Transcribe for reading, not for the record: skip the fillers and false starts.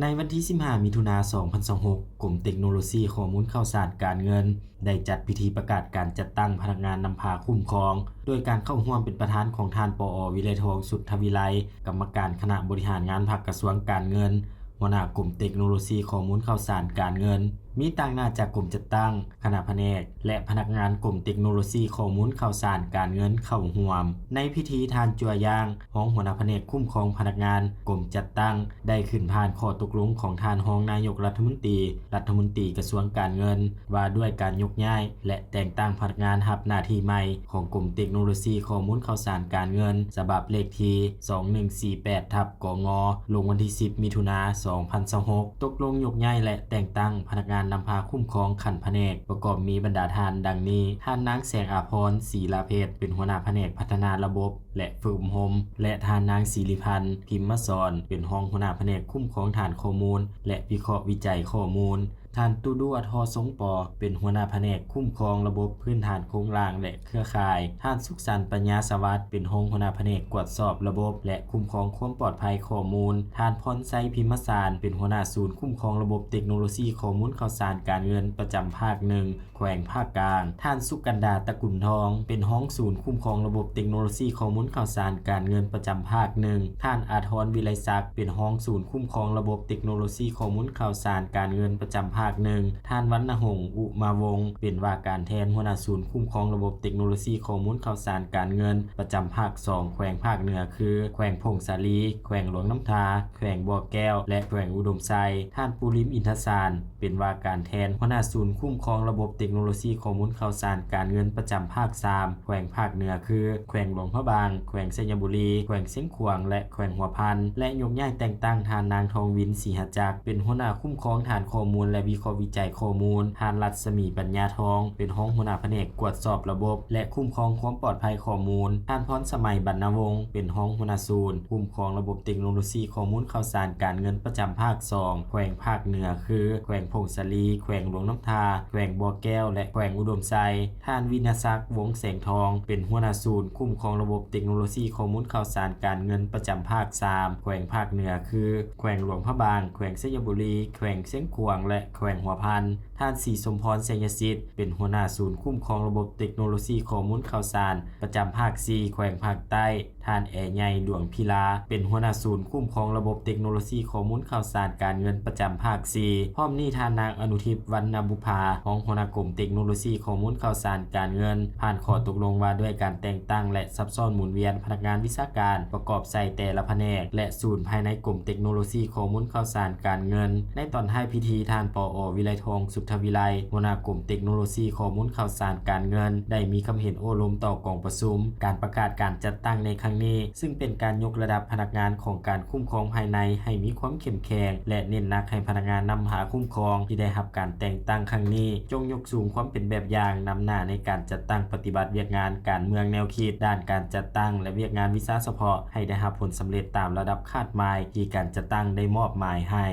ในวันที่ 15 มิถุนายน 2026 กรมเทคโนโลยีข้อมูลข่าวสารการเงินได้จัดพิธีประกาศการจัดตั้งพนักงานนำพาคุ้มครอง โดยการเข้าร่วมเป็นประธานของท่านปอ.วิไลทองสุทธวิไลกรรมการคณะบริหารงานภาคกระทรวงการเงินหัวหน้ากรมเทคโนโลยีข้อมูลข่าวสารการเงินมีต่างหน้าจากกรมจัดตั้งคณะแผนกและพนักงานกรมเทคโนโลยีข้อมูลข่าวสารการเงินเข้าร่วมในพิธีทานจั่วย่างของหัวหน้าแผนกคุ้มครองพนักงานกรมจัดตั้งได้ขึ้นผ่านข้อตกลงของท่านรองนายกรัฐมนตรีกระทรวงการเงินว่าด้วยการยกย้ายและแต่งตั้งพนักงานรับหน้าที่ใหม่ของกรมเทคโนโลยีข้อมูลข่าวสารการเงินฉบับเลขที่2148/กงลงวันที่10มิถุนายน2026ตกลงยกย้ายและแต่งตั้งพนักงานนำพาคุ้มครองขันแผนกประกอบมีบรรดาท่านดังนี้ท่านนางแสงอาภรณ์ศรีลาเพชรเป็นหัวหน้าแผนกพัฒนาระบบและฝึกอบรมและท่านนางศิริพันธ์พิมพ์สอนเป็นรองหัวหน้าแผนกคุ้มครองฐานข้อมูลและวิเคราะห์วิจัยข้อมูลท่านตุดุอัทสงปอเป็นหัวหน้าแผนกคุ้มครองระบบพื้นฐานโครงล่างและเครือข่ายท่านสุขสันต์ปัญญาสวัสดิ์เป็นรองหัวหน้าแผนกตรวจสอบระบบและคุ้มครองความปลอดภัยข้อมูลท่านพรไซพิมพ์สารเป็นหัวหน้าศูนย์คุ้มครองระบบเทคโนโลยีข้อมูลข่าวสารการเงินประจำภาค1แขวงภาคกลางท่านสุกันดาตะกุลทองเป็นห้องศูนย์คุ้มครองระบบเทคโนโลยีข้อมูลข่าวสารการเงินประจำภาค1ท่านอาทรวิไลศักดิ์เป็นห้องศูนย์คุ้มครองระบบเทคโนโลยีข้อมูลข่าวสารการเงินประจำภาค1ท่านวรรณหงษ์อุมาวงศ์เป็นว่าการแทนหัวหน้าศูนย์คุ้มครองระบบเทคโนโลยีข้อมูลข่าวสารการเงินประจำภาค2แขวงภาคเหนือคือแขวงพงสาลีแขวงหลวงน้ำทาแขวงบ่อแก้วและแขวงอุดมไซท่านปุริมอินทสารเป็นว่าการแทนหัวหน้าศูนย์คุ้มครองระบบเทคโนโลยีข้อมูลข่าวสารการเงินประจำภาค3แขวงภาคเหนือคือแขวงหลวงพระบางแขวงสัญบุรีแขวงเสียงขวางและแขวงหัวพันและยกย้ายแต่งตั้งท่านนางทองวินศรีหจักรเป็นหัวหน้าคุ้มครองฐานข้อมูลและวิเคราะห์วิจัยข้อมูลท่านรัศมีปัญญาทองเป็นห้องหัวหน้าแผนกตรวจสอบระบบและคุ้มครองความปลอดภัยข้อมูลท่านพรสมัยบรรณวงศ์เป็นห้องหัวหน้าศูนย์คุ้มครองระบบเทคโนโลยีข้อมูลข่าวสารการเงินประจำภาค2แขวงภาคเหนือคือแขวงพงสาลีแขวงหลวงน้ำทาแขวงบ่อแก้วและแขวงอุดมไซท่านวินาศักดิ์วงศ์แสงทองเป็นหัวหน้าศูนย์คุ้มครองระบบเทคโนโลยีข้อมูลข่าวสารการเงินประจำภาค3แขวงภาคเหนือคือแขวงหลวงพระบางแขวงสัญบุรีแขวงเสียงขวางและแขวงหัวพันท่านศรีสมพรเสยสิทธิ์เป็นหัวหน้าศูนย์คุ้มครองระบบเทคโนโลยีข้อมูลข่าวสารประจำภาค4แขวงภาคใต้ท่านแอใหญ่หลวงพิลาเป็นหัวหน้าศูนย์คุ้มครองระบบเทคโนโลยีข้อมูลข่าวสารการเงินประจำภาค4พร้อมนี้ท่านนางอนุทิพย์วรรณบุภารองหัวหน้ากรมเทคโนโลยีข้อมูลข่าวสารการเงินผ่านข้อตกลงว่าด้วยการแต่งตั้งและซับซ้อนหมุนเวียนพนักงานวิชาการประกอบใส่แต่ละแผนกและศูนย์ภายในกรมเทคโนโลยีข้อมูลข่าวสารการเงินในตอนท้ายพิธีท่านปอ.วิไลทองสุทธวิไลหัวหน้ากรมเทคโนโลยีข้อมูลข่าวสารการเงินได้มีคำเห็นโอ้ลมต่อกองประชุมการประกาศการจัดตั้งในครั้งนี้ซึ่งเป็นการยกระดับพนักงานของการคุ้มครองภายในให้มีความเข้มแข็งและเน้นหนักให้พนักงานนำหาคุ้มครองที่ได้รับการแต่งตั้งครั้งนี้จงยกสูงความเป็นแบบอย่างนำหน้าในการจัดตั้งปฏิบัติเวียกงานการเมืองแนวคิดด้านการจัดตั้งและเวียกงานวิชาเฉพาะให้ได้รับผลสำเร็จตามระดับคาดหมายที่การจัดตั้งได้มอบหมายให้